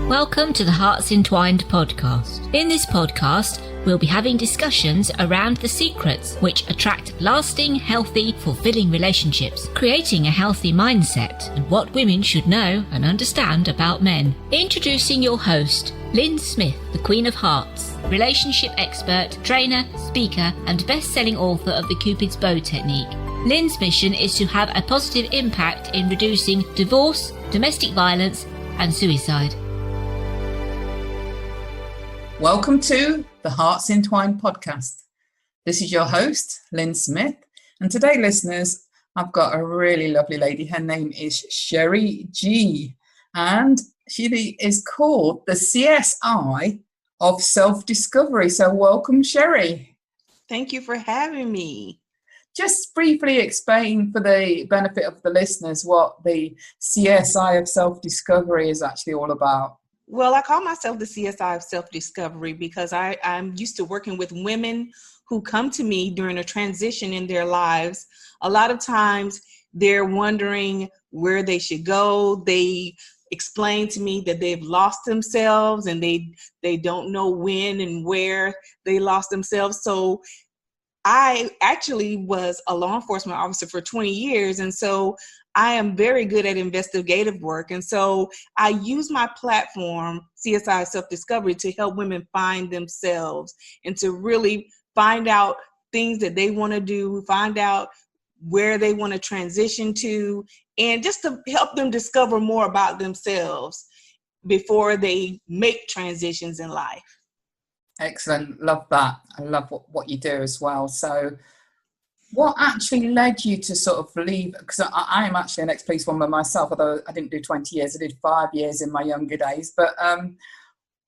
Welcome to the Hearts Entwined podcast. In this podcast, we'll be having discussions around the secrets which attract lasting, healthy, fulfilling relationships, creating a healthy mindset, and what women should know and understand about men. Introducing your host, Lynn Smith, the Queen of Hearts, relationship expert, trainer, speaker, and best-selling author of the Cupid's Bow technique. Lynn's mission is to have a positive impact in reducing divorce, domestic violence, and suicide. Welcome to the Hearts Entwined podcast. This is your host, Lynn Smith. And today, listeners, I've got a really lovely lady. Her name is Sherrie G. And she is called the CSI of Self-Discovery. So welcome, Sherrie. Thank you for having me. Just briefly explain for the benefit of the listeners what the CSI of Self-Discovery is actually all about. Well, I call myself the CSI of Self-Discovery because I'm used to working with women who come to me during a transition in their lives. A lot of times they're wondering where they should go. They explain to me that they've lost themselves and they don't know when and where they lost themselves. So I actually was a law enforcement officer for 20 years. And so I am very good at investigative work. And so I use my platform, CSI of Self-Discovery, to help women find themselves and to really find out things that they want to do, find out where they want to transition to, and just to help them discover more about themselves before they make transitions in life. Excellent. Love that. I love what you do as well. So what actually led you to sort of leave? Because I am actually an ex-police woman myself, although I didn't do 20 years. I did 5 years in my younger days. But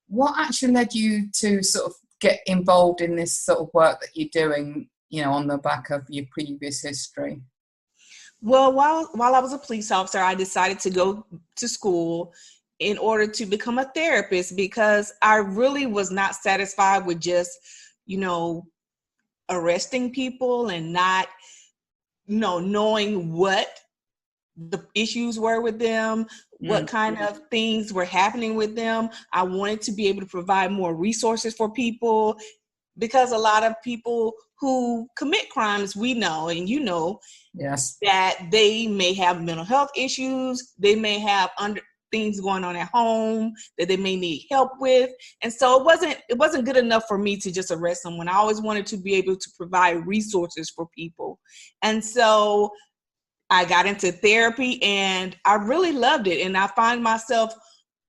what actually led you to sort of get involved in this sort of work that you're doing, you know, on the back of your previous history? Well, while I was a police officer, I decided to go to school in order to become a therapist because I really was not satisfied with just, arresting people and not, knowing what the issues were with them, what kind of things were happening with them. I wanted to be able to provide more resources for people because a lot of people who commit crimes, we know, and yes, that they may have mental health issues, they may have things going on at home that they may need help with. And so it wasn't good enough for me to just arrest someone. I always wanted to be able to provide resources for people. And so I got into therapy and I really loved it. And I find myself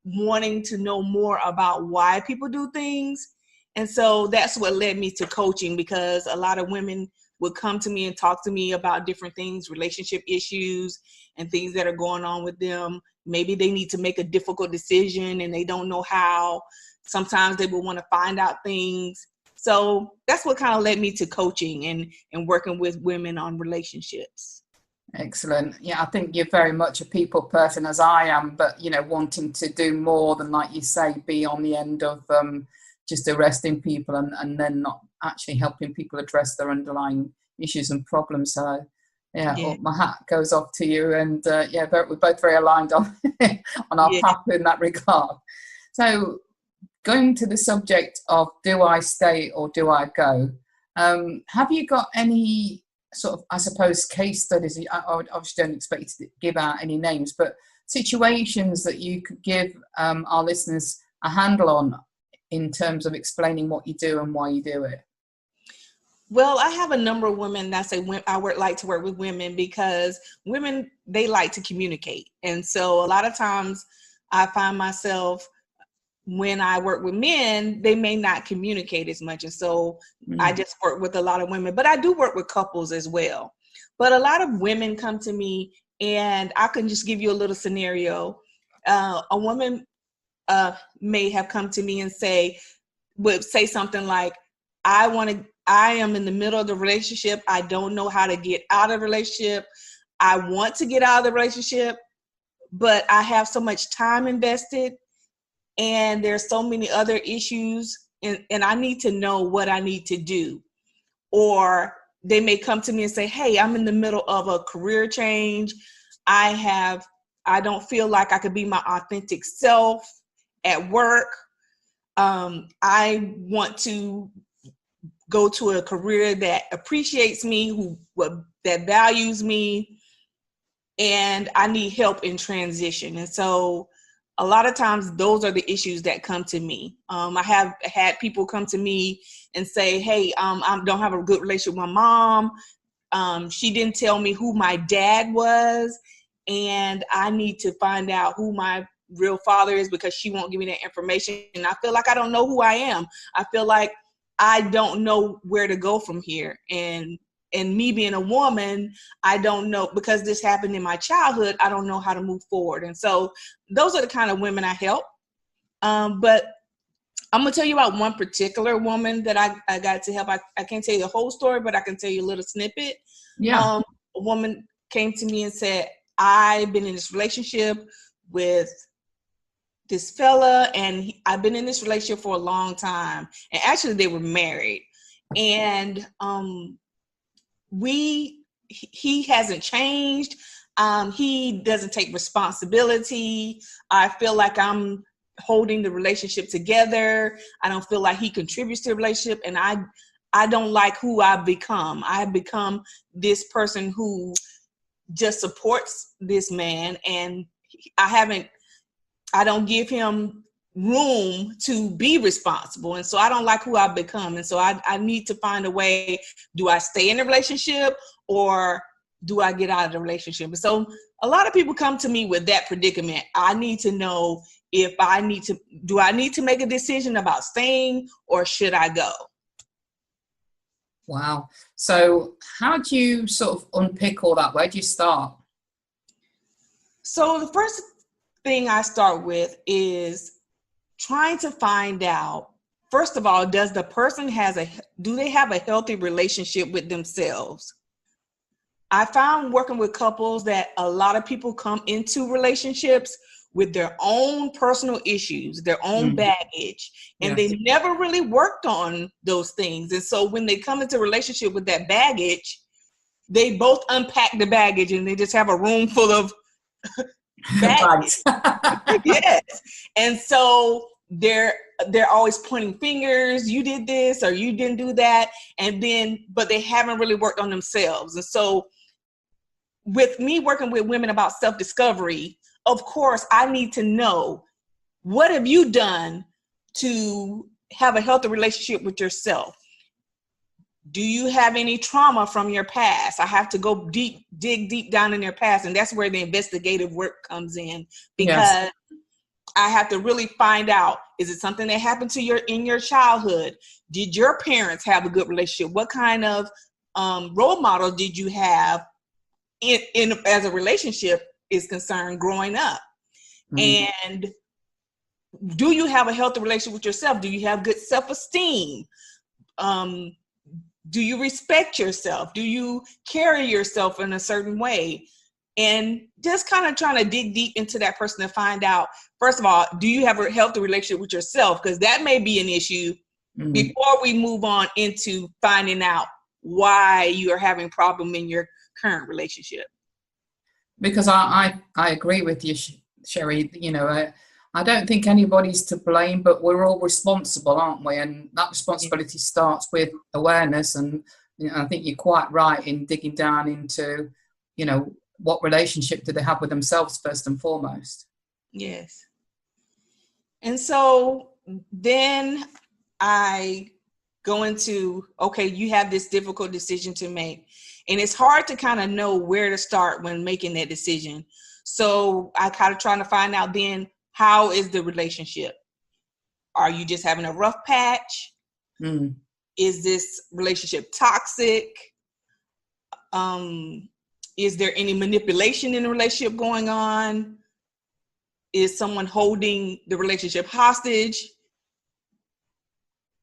wanting to know more about why people do things. And so that's what led me to coaching, because a lot of women would come to me and talk to me about different things, relationship issues and things that are going on with them. Maybe they need to make a difficult decision and they don't know how. Sometimes they will want to find out things. So that's what kind of led me to coaching and working with women on relationships. Excellent. Yeah, I think you're very much a people person, as I am, but, wanting to do more than, like you say, be on the end of just arresting people and then not actually helping people address their underlying issues and problems. So, yeah. My hat goes off to you, and we're both very aligned on our path in that regard. So, going to the subject of do I stay or do I go? Have you got any sort of, I suppose, case studies? I obviously don't expect you to give out any names, but situations that you could give our listeners a handle on in terms of explaining what you do and why you do it? Well, I have a number of women that say I like to work with women because women, they like to communicate. And so a lot of times I find myself, when I work with men, they may not communicate as much. And so I just work with a lot of women, but I do work with couples as well. But a lot of women come to me, and I can just give you a little scenario. A woman may have come to me and would say something like, I am in the middle of the relationship. I don't know how to get out of the relationship. I want to get out of the relationship, but I have so much time invested and there's so many other issues and I need to know what I need to do. Or they may come to me and say, hey, I'm in the middle of a career change. I don't feel like I could be my authentic self. at work. I want to go to a career that appreciates me, that values me, and I need help in transition. And so a lot of times those are the issues that come to me. I have had people come to me and say, hey, I don't have a good relationship with my mom. She didn't tell me who my dad was, and I need to find out who my real father is because she won't give me that information. And I feel like I don't know who I am. I feel like I don't know where to go from here. And me being a woman, I don't know, because this happened in my childhood, I don't know how to move forward. And so those are the kind of women I help. But I'm going to tell you about one particular woman that I got to help. I can't tell you the whole story, but I can tell you a little snippet. Yeah. A woman came to me and said, I've been in this relationship with this fella, and I've been in this relationship for a long time. And actually they were married. And he hasn't changed. He doesn't take responsibility. I feel like I'm holding the relationship together. I don't feel like he contributes to the relationship, and I don't like who I've become. I've become this person who just supports this man, and I don't give him room to be responsible. And so I don't like who I've become. And so I need to find a way. Do I stay in the relationship or do I get out of the relationship? And so a lot of people come to me with that predicament. I need to know do I need to make a decision about staying or should I go? Wow. So how do you sort of unpick all that? Where do you start? So the first thing I start with is trying to find out, first of all, does the person do they have a healthy relationship with themselves? I found working with couples that a lot of people come into relationships with their own personal issues, their own baggage, and Yes. they never really worked on those things. And so when they come into a relationship with that baggage, they both unpack the baggage and they just have a room full of baggage. Yes. And so they're always pointing fingers. You did this or you didn't do that. But they haven't really worked on themselves. And so with me working with women about self-discovery, of course, I need to know, what have you done to have a healthy relationship with yourself? Do you have any trauma from your past? I have to go dig deep down in their past. And that's where the investigative work comes in, because Yes. I have to really find out, is it something that happened in your childhood? Did your parents have a good relationship? What kind of role model did you have in as a relationship is concerned growing up? And do you have a healthy relationship with yourself? Do you have good self-esteem? Do you respect yourself? Do you carry yourself in a certain way? And just kind of trying to dig deep into that person to find out, first of all, do you have a healthy relationship with yourself? Because that may be an issue before we move on into finding out why you are having a problem in your current relationship. Because I agree with you, Sherrie. You know, I don't think anybody's to blame, but we're all responsible, aren't we? And that responsibility starts with awareness. And I think you're quite right in digging down into, what relationship do they have with themselves first and foremost. Yes. And so then I go into, okay, you have this difficult decision to make. And it's hard to kind of know where to start when making that decision. So I kind of trying to find out then, how is the relationship? Are you just having a rough patch? Is this relationship toxic? Is there any manipulation in the relationship going on? Is someone holding the relationship hostage?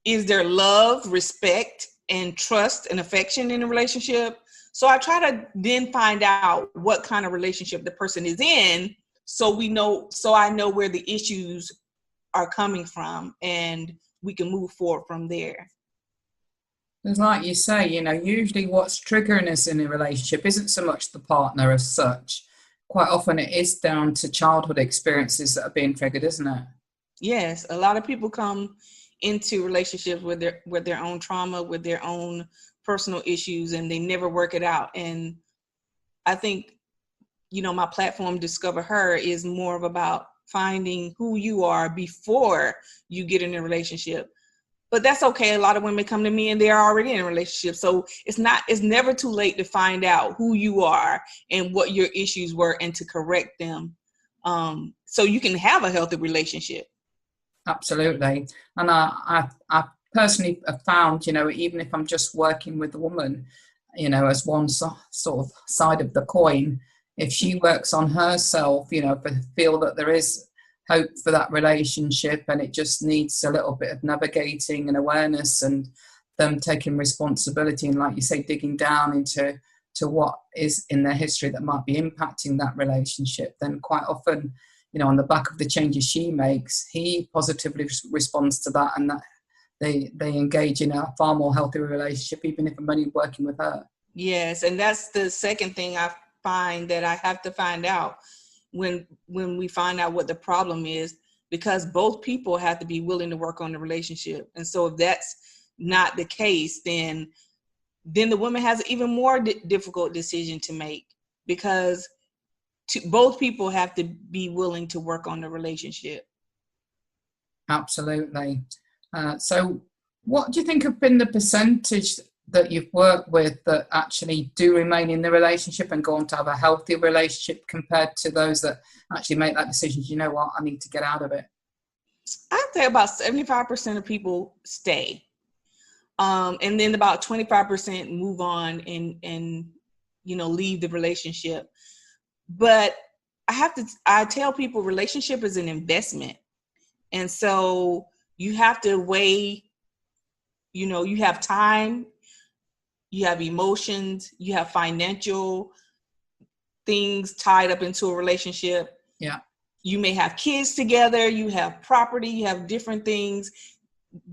Is there love, respect, and trust and affection in the relationship? So I try to then find out what kind of relationship the person is in, so I know where the issues are coming from, and we can move forward from there. It's like you say, usually what's triggering us in a relationship isn't so much the partner as such. Quite often it is down to childhood experiences that are being triggered, isn't it? Yes, a lot of people come into relationships with their own trauma, with their own personal issues, and they never work it out. And I think, my platform, Discover Her, is more of about finding who you are before you get in a relationship. But that's okay. A lot of women come to me and they're already in a relationship. So it's never too late to find out who you are and what your issues were and to correct them. So you can have a healthy relationship. Absolutely. And I personally have found, even if I'm just working with a woman, as one sort of side of the coin, if she works on herself, feel that there is hope for that relationship and it just needs a little bit of navigating and awareness and them taking responsibility and, like you say, digging down into what is in their history that might be impacting that relationship, then quite often, on the back of the changes she makes, he positively responds to that, and that they engage in a far more healthy relationship, even if I'm only working with her. Yes, and that's the second thing I find that I have to find out when we find out what the problem is, because both people have to be willing to work on the relationship. And so if that's not the case, then the woman has an even more difficult decision to make, because both people have to be willing to work on the relationship. Absolutely. So what do you think have been the percentage that you've worked with that actually do remain in the relationship and go on to have a healthy relationship compared to those that actually make that decision, you know what, I need to get out of it? I'd say about 75% of people stay. And then about 25% move on and leave the relationship. But I tell people relationship is an investment. And so you have to weigh, you have time, you have emotions, you have financial things tied up into a relationship. Yeah. You may have kids together, you have property, you have different things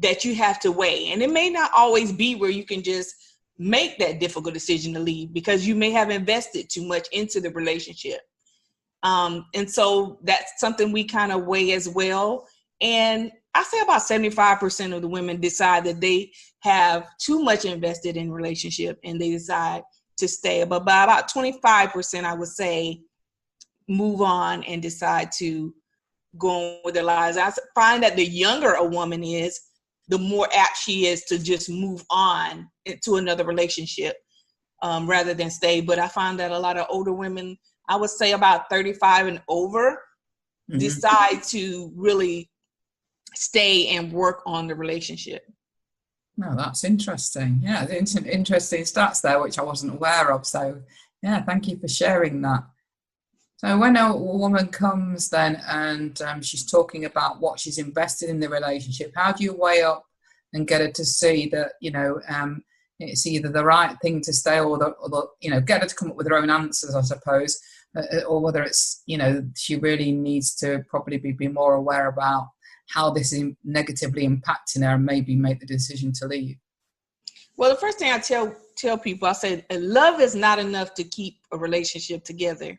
that you have to weigh. And it may not always be where you can just make that difficult decision to leave, because you may have invested too much into the relationship. And so that's something we kind of weigh as well. And I say about 75% of the women decide that they have too much invested in relationship and they decide to stay. But by about 25%, I would say, move on and decide to go on with their lives. I find that the younger a woman is, the more apt she is to just move on into another relationship rather than stay. But I find that a lot of older women, I would say about 35 and over, decide to really stay and work on the relationship. No, that's interesting. Yeah, interesting stats there, which I wasn't aware of. So, yeah, thank you for sharing that. So when a woman comes then and she's talking about what she's invested in the relationship, how do you weigh up and get her to see that, it's either the right thing to stay or get her to come up with her own answers, I suppose, or whether it's, she really needs to probably be more aware about how this is negatively impacting her and maybe make the decision to leave? Well, the first thing I tell people, I say, love is not enough to keep a relationship together.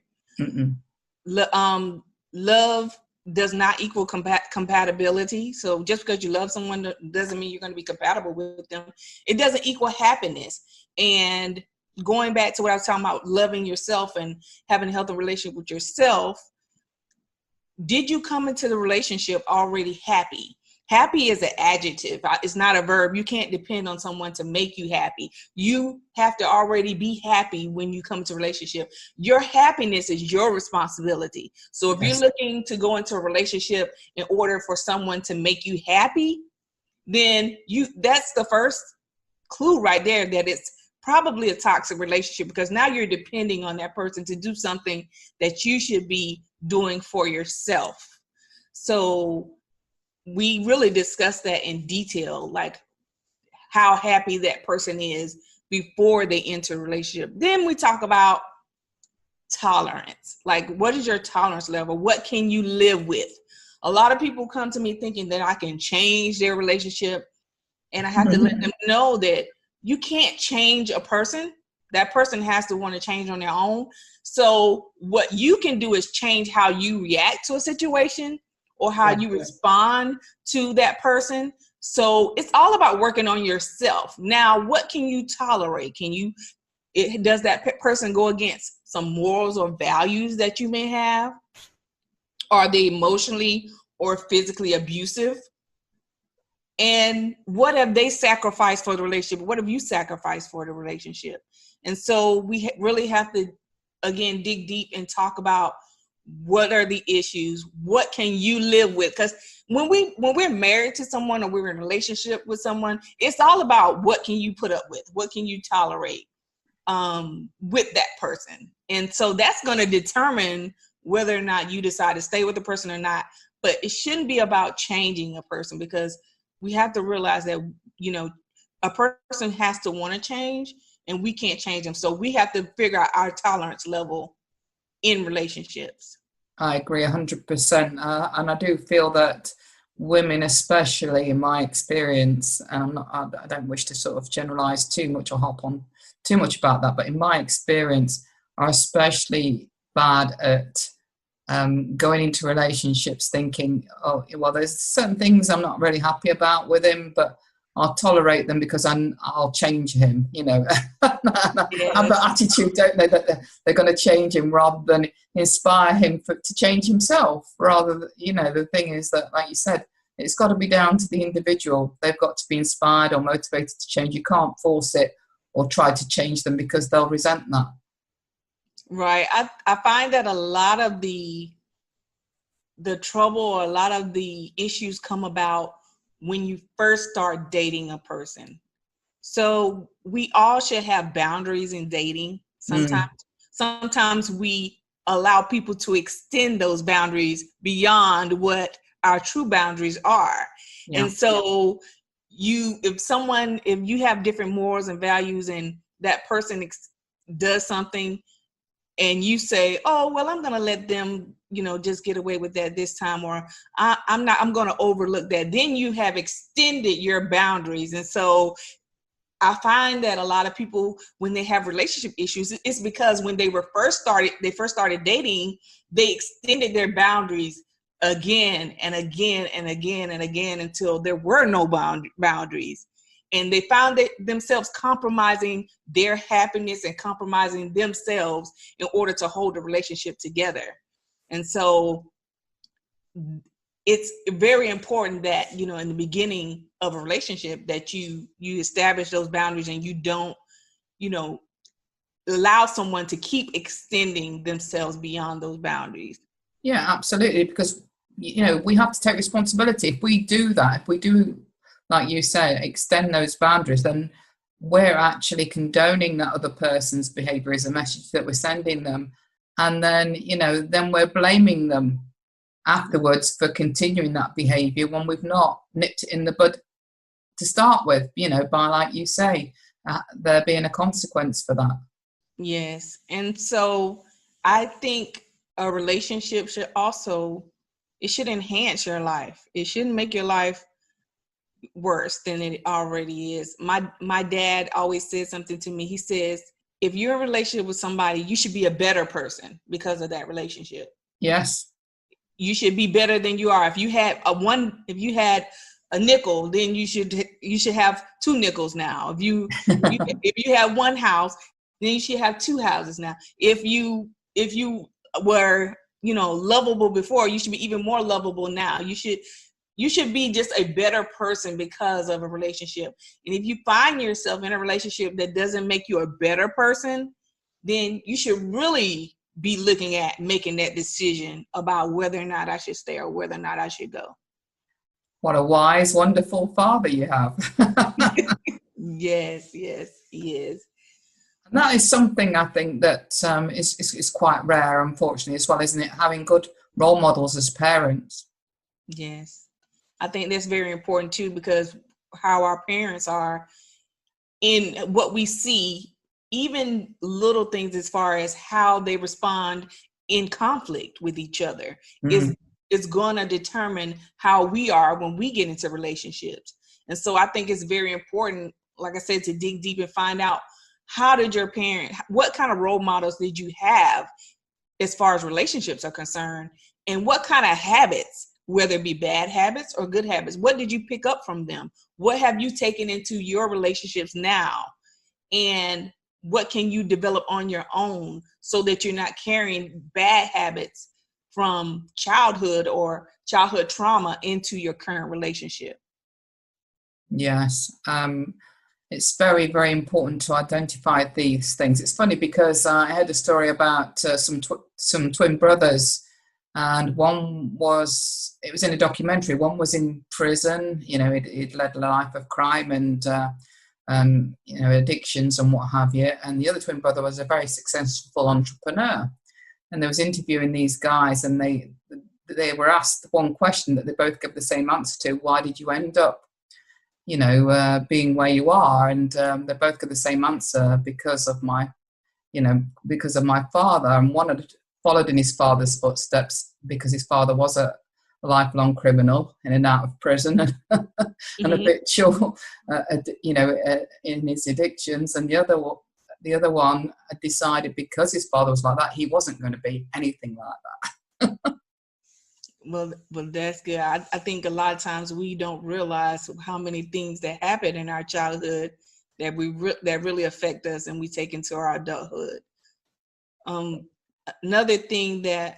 Love does not equal compatibility. So just because you love someone doesn't mean you're going to be compatible with them. It doesn't equal happiness. And going back to what I was talking about, loving yourself and having a healthy relationship with yourself, did you come into the relationship already happy? Happy is an adjective. It's not a verb. You can't depend on someone to make you happy. You have to already be happy when you come to a relationship. Your happiness is your responsibility. So if you're looking to go into a relationship in order for someone to make you happy, then that's the first clue right there that it's probably a toxic relationship, because now you're depending on that person to do something that you should be doing for yourself. So we really discuss that in detail, like how happy that person is before they enter a relationship. Then we talk about tolerance. Like, what is your tolerance level? What can you live with? A lot of people come to me thinking that I can change their relationship, and I have to let them know that you can't change a person. That person has to want to change on their own. So what you can do is change how you react to a situation, or how you respond to that person. So it's all about working on yourself. Now, what can you tolerate? Does that person go against some morals or values that you may have? Are they emotionally or physically abusive? And what have they sacrificed for the relationship? What have you sacrificed for the relationship? And so we really have to, again, dig deep and talk about what are the issues? What can you live with? Because when we're married to someone or we're in a relationship with someone, it's all about what can you put up with? What can you tolerate with that person? And so that's going to determine whether or not you decide to stay with the person or not. But it shouldn't be about changing a person, because we have to realize that, a person has to want to change, and we can't change them. So we have to figure out our tolerance level in relationships. I agree 100%. And I do feel that women, especially in my experience, and I don't wish to sort of generalize too much or hop on too much about that, but in my experience, are especially bad at going into relationships thinking, oh, well, there's certain things I'm not really happy about with him, but I'll tolerate them because I'll change him, Have that attitude, don't they, that they're going to change him rather than inspire him to change himself. Rather, the thing is that, like you said, it's got to be down to the individual. They've got to be inspired or motivated to change. You can't force it or try to change them, because they'll resent that. Right. I find that a lot of the trouble or a lot of the issues come about when you first start dating a person. So we all should have boundaries in dating. Sometimes we allow people to extend those boundaries beyond what our true boundaries are. Yeah. And so if you have different morals and values, and that person does something, and you say, oh, well, I'm going to let them, just get away with that this time, or I'm going to overlook that. Then you have extended your boundaries. And so I find that a lot of people, when they have relationship issues, it's because when they first started dating, they extended their boundaries again and again and again and again until there were no boundaries. And they found themselves compromising their happiness and compromising themselves in order to hold the relationship together. And so it's very important that, in the beginning of a relationship, that you establish those boundaries, and you don't, allow someone to keep extending themselves beyond those boundaries. Yeah, absolutely. Because, we have to take responsibility. If we do that, if we do, like you say, extend those boundaries, then we're actually condoning that other person's behavior as a message that we're sending them. And then, then we're blaming them afterwards for continuing that behavior when we've not nipped it in the bud to start with, by, like you say, there being a consequence for that. Yes. And so I think a relationship should enhance your life. It shouldn't make your life worse than it already is. My dad always said something to me. He says, if you're in a relationship with somebody, you should be a better person because of that relationship. Yes. You should be better than you are. If you had a nickel, then you should have 2 nickels now. If you have one house, then you should have 2 houses now. If you were, lovable before, you should be even more lovable now. You should be just a better person because of a relationship. And if you find yourself in a relationship that doesn't make you a better person, then you should really be looking at making that decision about whether or not I should stay or whether or not I should go. What a wise, wonderful father you have. Yes, he is. And that is something I think that is quite rare, unfortunately, as well, isn't it? Having good role models as parents. Yes. I think that's very important too, because how our parents are in what we see, even little things as far as how they respond in conflict with each other is going to determine how we are when we get into relationships. And so I think it's very important, like I said, to dig deep and find out, how did your what kind of role models did you have as far as relationships are concerned? And what kind of habits whether it be bad habits or good habits. What did you pick up from them? What have you taken into your relationships now? And what can you develop on your own so that you're not carrying bad habits from childhood or childhood trauma into your current relationship? Yes. It's very, very important to identify these things. It's funny because I heard a story about some twin brothers, and it was in a documentary. One was in prison, he'd led a life of crime and, addictions and what have you. And the other twin brother was a very successful entrepreneur. And they was interviewing these guys, and they were asked one question that they both gave the same answer to. Why did you end up being where you are? And they both got the same answer: because of my father. And one had followed in his father's footsteps because his father was a lifelong criminal in and out of prison and habitual, in his addictions. And the other one had decided because his father was like that, he wasn't going to be anything like that. Well, that's good. I think a lot of times we don't realize how many things that happen in our childhood that that really affect us and we take into our adulthood. Another thing that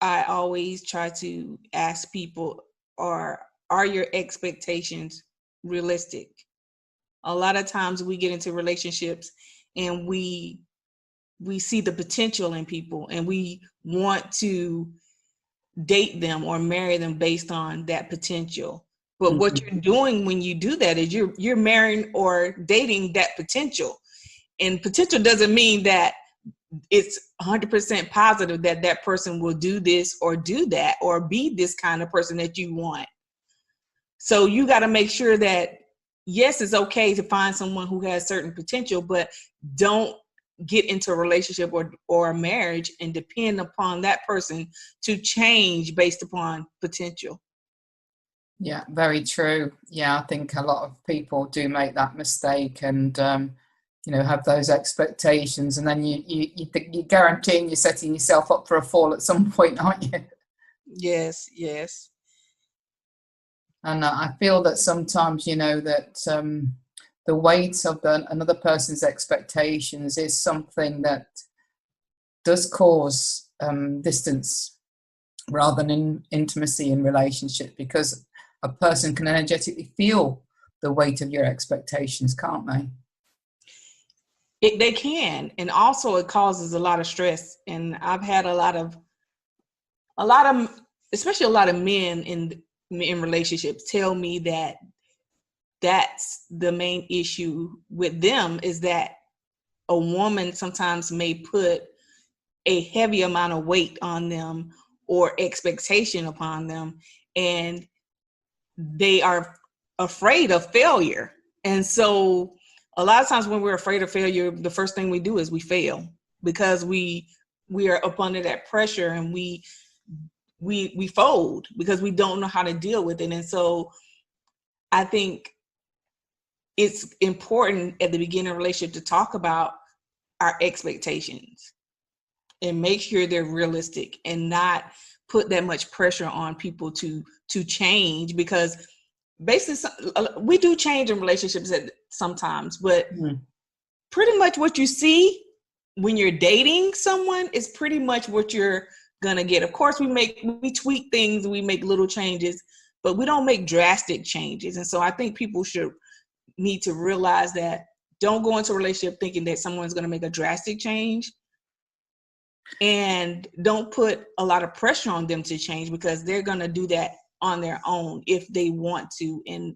I always try to ask people are your expectations realistic? A lot of times we get into relationships and we see the potential in people and we want to date them or marry them based on that potential. But what you're doing when you do that is you're marrying or dating that potential. And potential doesn't mean that it's 100% positive that that person will do this or do that or be this kind of person that you want. So you got to make sure that, yes, it's okay to find someone who has certain potential, but don't get into a relationship or a marriage and depend upon that person to change based upon potential. Yeah, very true. Yeah, I think a lot of people do make that mistake and, have those expectations, and then you're guaranteeing you're setting yourself up for a fall at some point, aren't you? Yes. And I feel that sometimes, that the weight of another person's expectations is something that does cause distance rather than intimacy in relationships, because a person can energetically feel the weight of your expectations, can't they? They can, and also it causes a lot of stress. And I've had a lot of, especially a lot of men in relationships tell me that that's the main issue with them, is that a woman sometimes may put a heavy amount of weight on them or expectation upon them, and they are afraid of failure. And so a lot of times when we're afraid of failure, the first thing we do is we fail because we are up under that pressure, and we fold because we don't know how to deal with it. And so I think it's important at the beginning of a relationship to talk about our expectations and make sure they're realistic and not put that much pressure on people to change, because basically we do change in relationships sometimes, but pretty much what you see when you're dating someone is pretty much what you're gonna get. Of course, we tweak things, we make little changes, but we don't make drastic changes. And so I think people need to realize that don't go into a relationship thinking that someone's going to make a drastic change, and don't put a lot of pressure on them to change, because they're going to do that on their own if they want to, and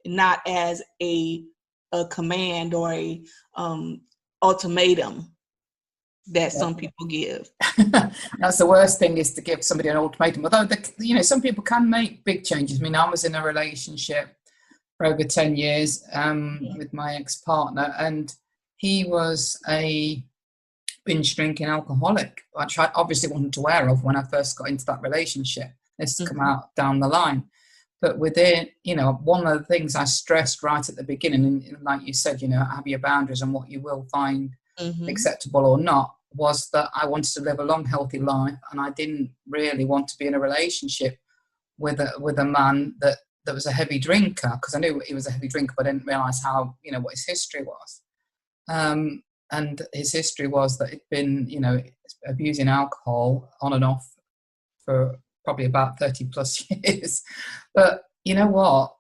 not as a command or a ultimatum that some people give. That's the worst thing, is to give somebody an ultimatum. Although some people can make big changes. I mean, I was in a relationship for over 10 years with my ex-partner, and he was a binge drinking alcoholic, which I obviously wasn't aware of when I first got into that relationship. This has come out down the line. But within, one of the things I stressed right at the beginning, and like you said, have your boundaries and what you will find acceptable or not, was that I wanted to live a long, healthy life, and I didn't really want to be in a relationship with a man that was a heavy drinker, because I knew he was a heavy drinker, but I didn't realise how, what his history was. And his history was that he'd been, abusing alcohol on and off for probably about 30 plus years. But you know what?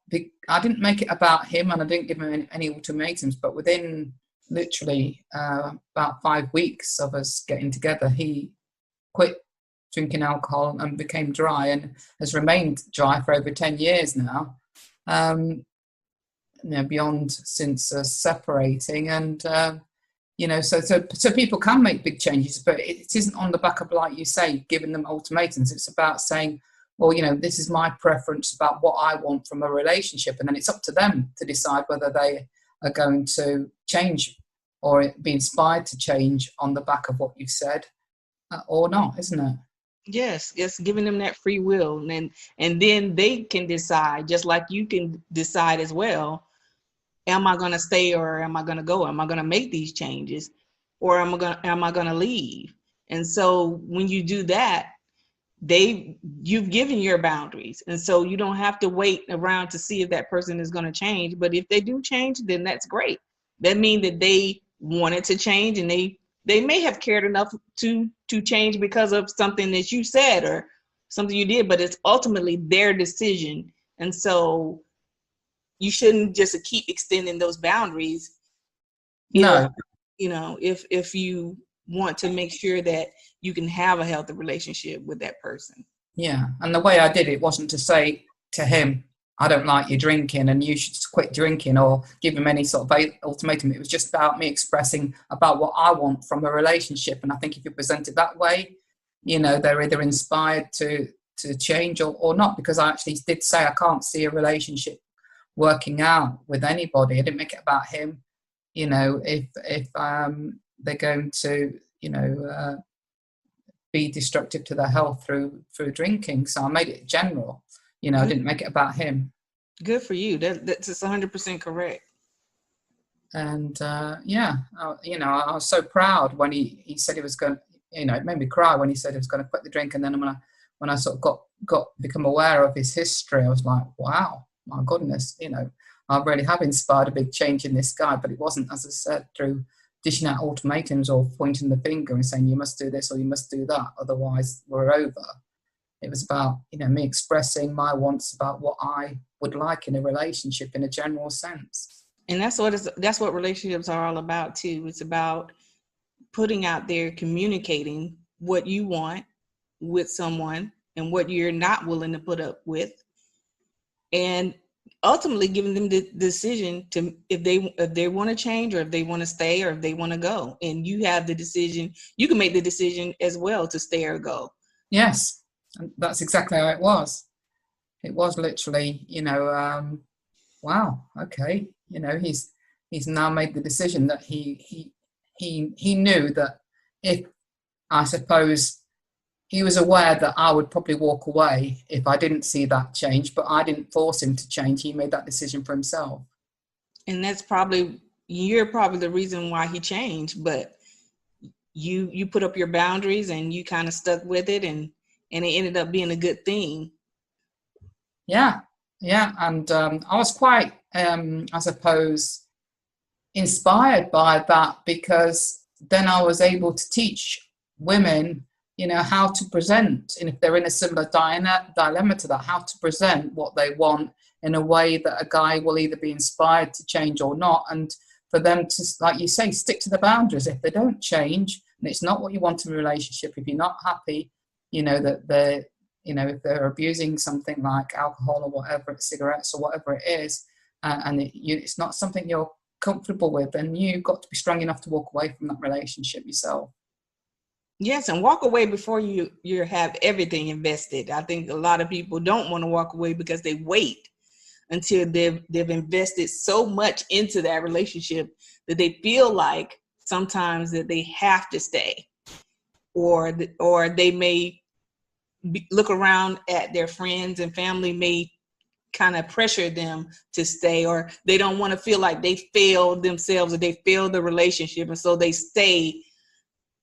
I didn't make it about him, and I didn't give him any ultimatums, but within literally about 5 weeks of us getting together, he quit drinking alcohol and became dry, and has remained dry for over 10 years now, beyond since separating. And so people can make big changes, but it isn't on the back of, like you say, giving them ultimatums. It's about saying, well, this is my preference about what I want from a relationship, and then it's up to them to decide whether they are going to change or be inspired to change on the back of what you've said or not, isn't it? Yes, giving them that free will, and then they can decide, just like you can decide as well. Am I going to stay or am I going to go? Am I going to make these changes, or am I going to leave? And so when you do that, you've given your boundaries, and so you don't have to wait around to see if that person is going to change. But if they do change, then that's great. That means that they wanted to change, and they may have cared enough to change because of something that you said or something you did, but it's ultimately their decision. And so you shouldn't just keep extending those boundaries. No. If you want to make sure that you can have a healthy relationship with that person. Yeah. And the way I did it wasn't to say to him, I don't like you drinking and you should quit drinking, or give him any sort of ultimatum. It was just about me expressing about what I want from a relationship. And I think if you present it that way, they're either inspired to change or not, because I actually did say I can't see a relationship working out with anybody. I didn't make it about him. If they're going to, be destructive to their health through drinking. So I made it general. I didn't make it about him. Good for you. That's 100% correct. And I was so proud when he said he was going. It made me cry when he said he was going to quit the drink. And then when I sort of become aware of his history, I was like, wow, my goodness, I really have inspired a big change in this guy. But it wasn't, as I said, through dishing out ultimatums or pointing the finger and saying you must do this or you must do that, otherwise we're over. It was about, me expressing my wants about what I would like in a relationship in a general sense. And that's what relationships are all about too. It's about putting out there, communicating what you want with someone and what you're not willing to put up with, and ultimately giving them the decision to if they want to change, or if they want to stay, or if they want to go. And you have the decision. You can make the decision as well to stay or go. Yes. And that's exactly how it was. It was literally, wow, okay. He's now made the decision that he knew that if, I suppose, he was aware that I would probably walk away if I didn't see that change, but I didn't force him to change. He made that decision for himself. And you're probably the reason why he changed, but you put up your boundaries and you kind of stuck with it, and it ended up being a good thing. Yeah. And I was quite, I suppose, inspired by that, because then I was able to teach women, how to present, and if they're in a similar dilemma to that, how to present what they want in a way that a guy will either be inspired to change or not, and for them to, like you say, stick to the boundaries. If they don't change, and it's not what you want in a relationship, if you're not happy, that they're, if they're abusing something like alcohol or whatever, cigarettes or whatever it is, and it's not something you're comfortable with, then you've got to be strong enough to walk away from that relationship yourself. Yes, and walk away before you have everything invested. I think a lot of people don't want to walk away because they wait until they've invested so much into that relationship that they feel like sometimes that they have to stay, or they may look around at their friends and family may kind of pressure them to stay, or they don't want to feel like they failed themselves or they failed the relationship, and so they stay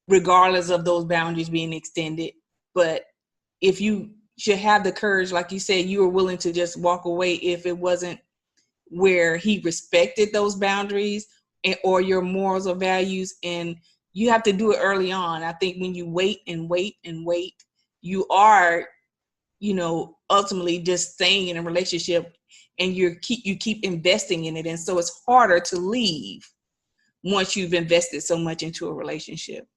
regardless of those boundaries being extended. But if you should have the courage, like you said, you were willing to just walk away if it wasn't where he respected those boundaries or your morals or values. And you have to do it early on. I think when you wait and wait and wait, you are, ultimately just staying in a relationship, and you keep investing in it. And so it's harder to leave once you've invested so much into a relationship.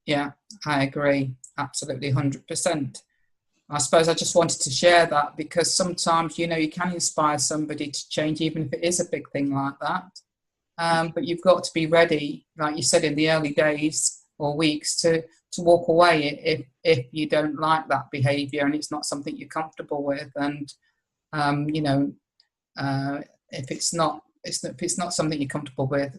Yeah, I agree. Absolutely, 100%. I suppose I just wanted to share that because sometimes, you can inspire somebody to change, even if it is a big thing like that. But you've got to be ready, like you said, in the early days or weeks to walk away if you don't like that behaviour and it's not something you're comfortable with. And, if it's not something you're comfortable with,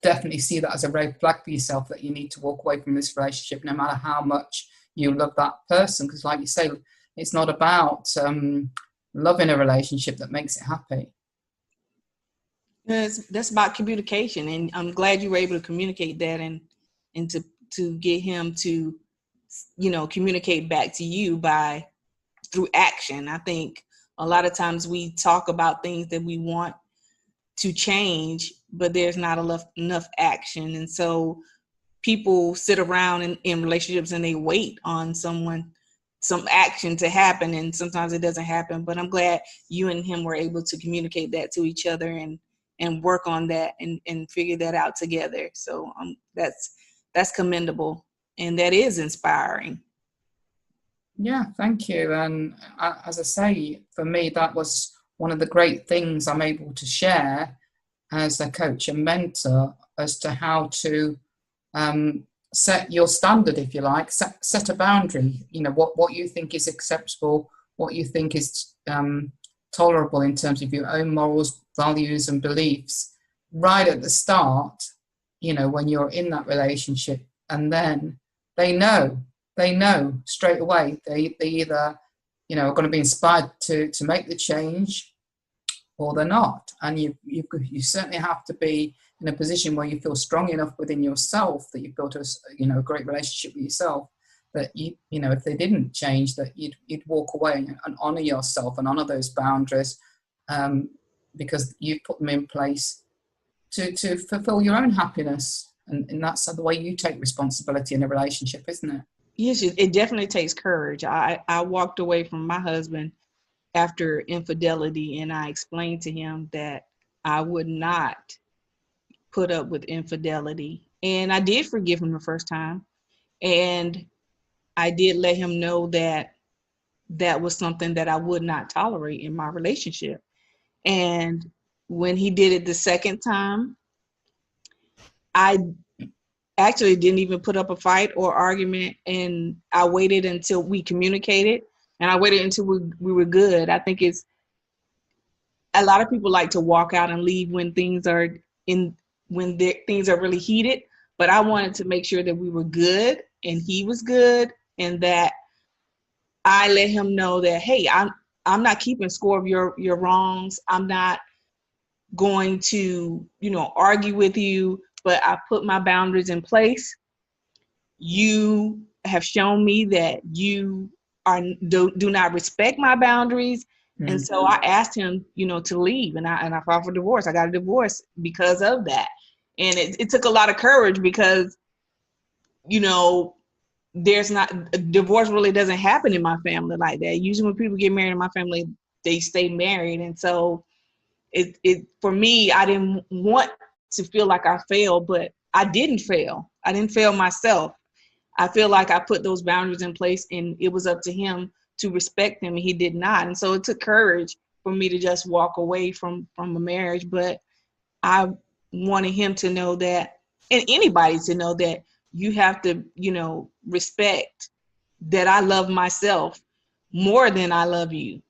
definitely see that as a red flag for yourself that you need to walk away from this relationship, no matter how much you love that person. Because like you say, it's not about loving a relationship that makes it happy. That's about communication, and I'm glad you were able to communicate that and to get him to, communicate back to you through action. I think a lot of times we talk about things that we want to change, but there's not enough action. And so people sit around in relationships and they wait on some action to happen. And sometimes it doesn't happen, but I'm glad you and him were able to communicate that to each other and work on that and figure that out together. So that's commendable, and that is inspiring. Yeah, thank you. And as I say, for me, that was one of the great things I'm able to share as a coach and mentor as to how to set your standard, if you like, set a boundary, what you think is acceptable, what you think is tolerable in terms of your own morals, values and beliefs right at the start, when you're in that relationship. And then they know straight away. They either, are going to be inspired to make the change or they're not. And you certainly have to be in a position where you feel strong enough within yourself that you've built a great relationship with yourself that if they didn't change, that you'd walk away and honor yourself and honor those boundaries because you've put them in place to fulfill your own happiness. And that's the way you take responsibility in a relationship, isn't it? Yes, it definitely takes courage. I walked away from my husband after infidelity, and I explained to him that I would not put up with infidelity. And I did forgive him the first time. And I did let him know that that was something that I would not tolerate in my relationship. And when he did it the second time, I actually didn't even put up a fight or argument, and I waited until we communicated, and I waited until we were good. I think it's a lot of people like to walk out and leave when things are things are really heated, but I wanted to make sure that we were good and he was good, and that I let him know that, hey, I'm not keeping score of your wrongs. I'm not going to, argue with you, but I put my boundaries in place. You have shown me that you do not respect my boundaries. Mm-hmm. And so I asked him, to leave, and I filed for divorce. I got a divorce because of that. And it took a lot of courage because, divorce really doesn't happen in my family like that. Usually when people get married in my family, they stay married. And so it for me, I didn't want to feel like I failed, but I didn't fail. I didn't fail myself. I feel like I put those boundaries in place, and it was up to him to respect them, and he did not. And so it took courage for me to just walk away from a marriage. But I wanted him to know that, and anybody to know that, you have to, respect that I love myself more than I love you.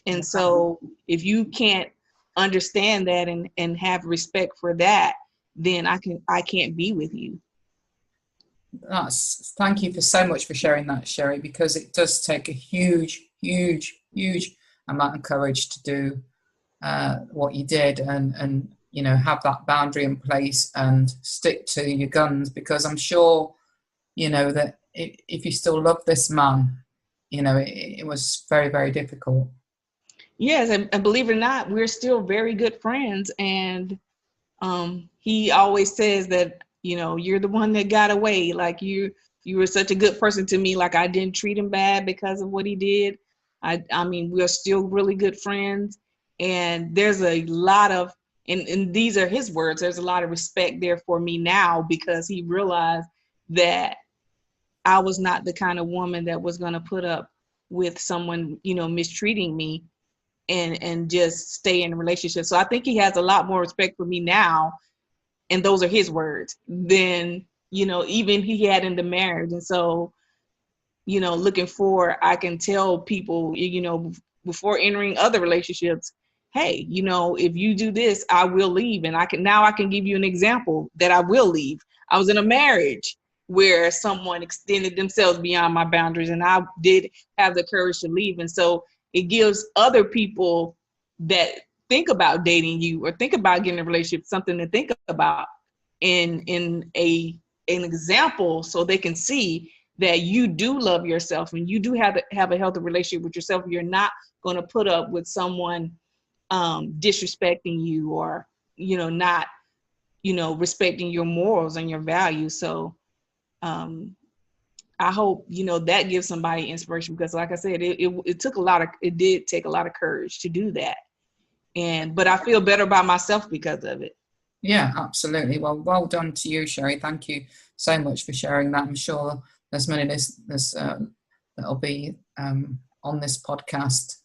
And so if you can't understand that and have respect for that, then I can't be with you. Thank you so much for sharing that, Sherrie, because it does take a huge amount of courage to do what you did and have that boundary in place and stick to your guns, because I'm sure that if you still love this man, it was very, very difficult. Yes, and believe it or not, we're still very good friends. And he always says that, you're the one that got away. Like you were such a good person to me. Like I didn't treat him bad because of what he did. I mean, we're still really good friends. And there's a lot of, and these are his words, there's a lot of respect there for me now, because he realized that I was not the kind of woman that was going to put up with someone, mistreating me and just stay in a relationship. So I think he has a lot more respect for me now, and those are his words, than, even he had in the marriage. And so, looking forward, I can tell people, before entering other relationships, hey, if you do this, I will leave. And I can give you an example that I will leave. I was in a marriage where someone extended themselves beyond my boundaries, and I did have the courage to leave. And so it gives other people that think about dating you or think about getting a relationship something to think about, in an example, so they can see that you do love yourself and you do have a healthy relationship with yourself. You're not going to put up with someone disrespecting you, or not respecting your morals and your values. So I hope that gives somebody inspiration, because like I said, it did take a lot of courage to do that, but I feel better about myself because of it. Yeah, absolutely. Well done to you, Sherrie. Thank you so much for sharing that. I'm sure there's many listeners that'll be on this podcast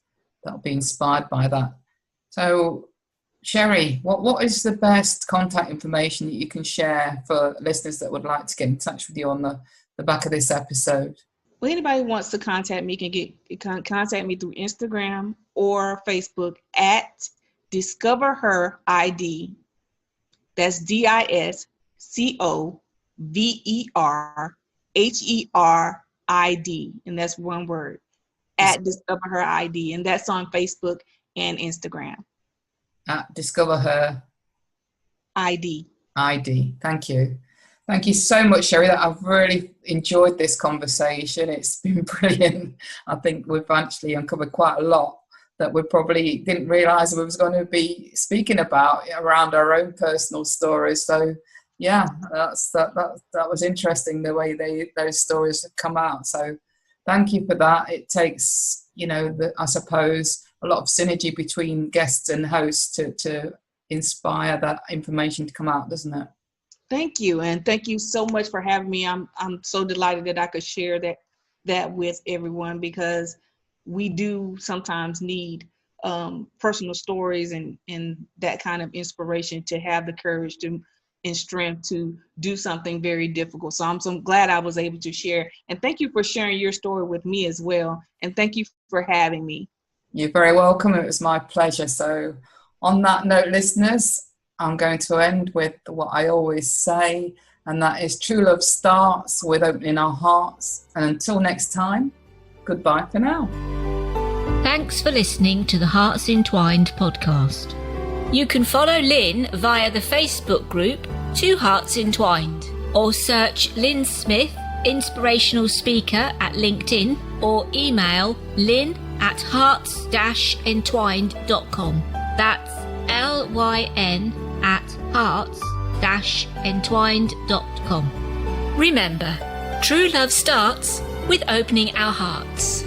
that'll be inspired by that. So, Sherrie, what is the best contact information that you can share for listeners that would like to get in touch with you on the back of this episode? Well, anybody who wants to contact me can contact me through Instagram or Facebook at Discover Her ID. That's DiscoverHerid, and that's one word, at Discover Her ID, and that's on Facebook and Instagram. At Discover Her ID. Thank you. Thank you so much, Sherrie. I've really enjoyed this conversation. It's been brilliant. I think we've actually uncovered quite a lot that we probably didn't realise we was going to be speaking about around our own personal stories. So, yeah, that was interesting, the way those stories have come out. So, thank you for that. It takes, I suppose, a lot of synergy between guests and hosts to inspire that information to come out, doesn't it? Thank you, and thank you so much for having me. I'm so delighted that I could share that with everyone, because we do sometimes need personal stories and that kind of inspiration to have the courage and strength to do something very difficult. So I'm so glad I was able to share. And thank you for sharing your story with me as well. And thank you for having me. You're very welcome. It was my pleasure. So on that note, listeners, I'm going to end with what I always say, and that is true love starts with opening our hearts. And until next time, goodbye for now. Thanks for listening to the Hearts Entwined podcast. You can follow Lynn via the Facebook group Two Hearts Entwined, or search Lynn Smith, inspirational speaker, at LinkedIn, or email lynn@hearts-entwined.com. That's LYN@hearts-entwined.com. Remember, true love starts with opening our hearts.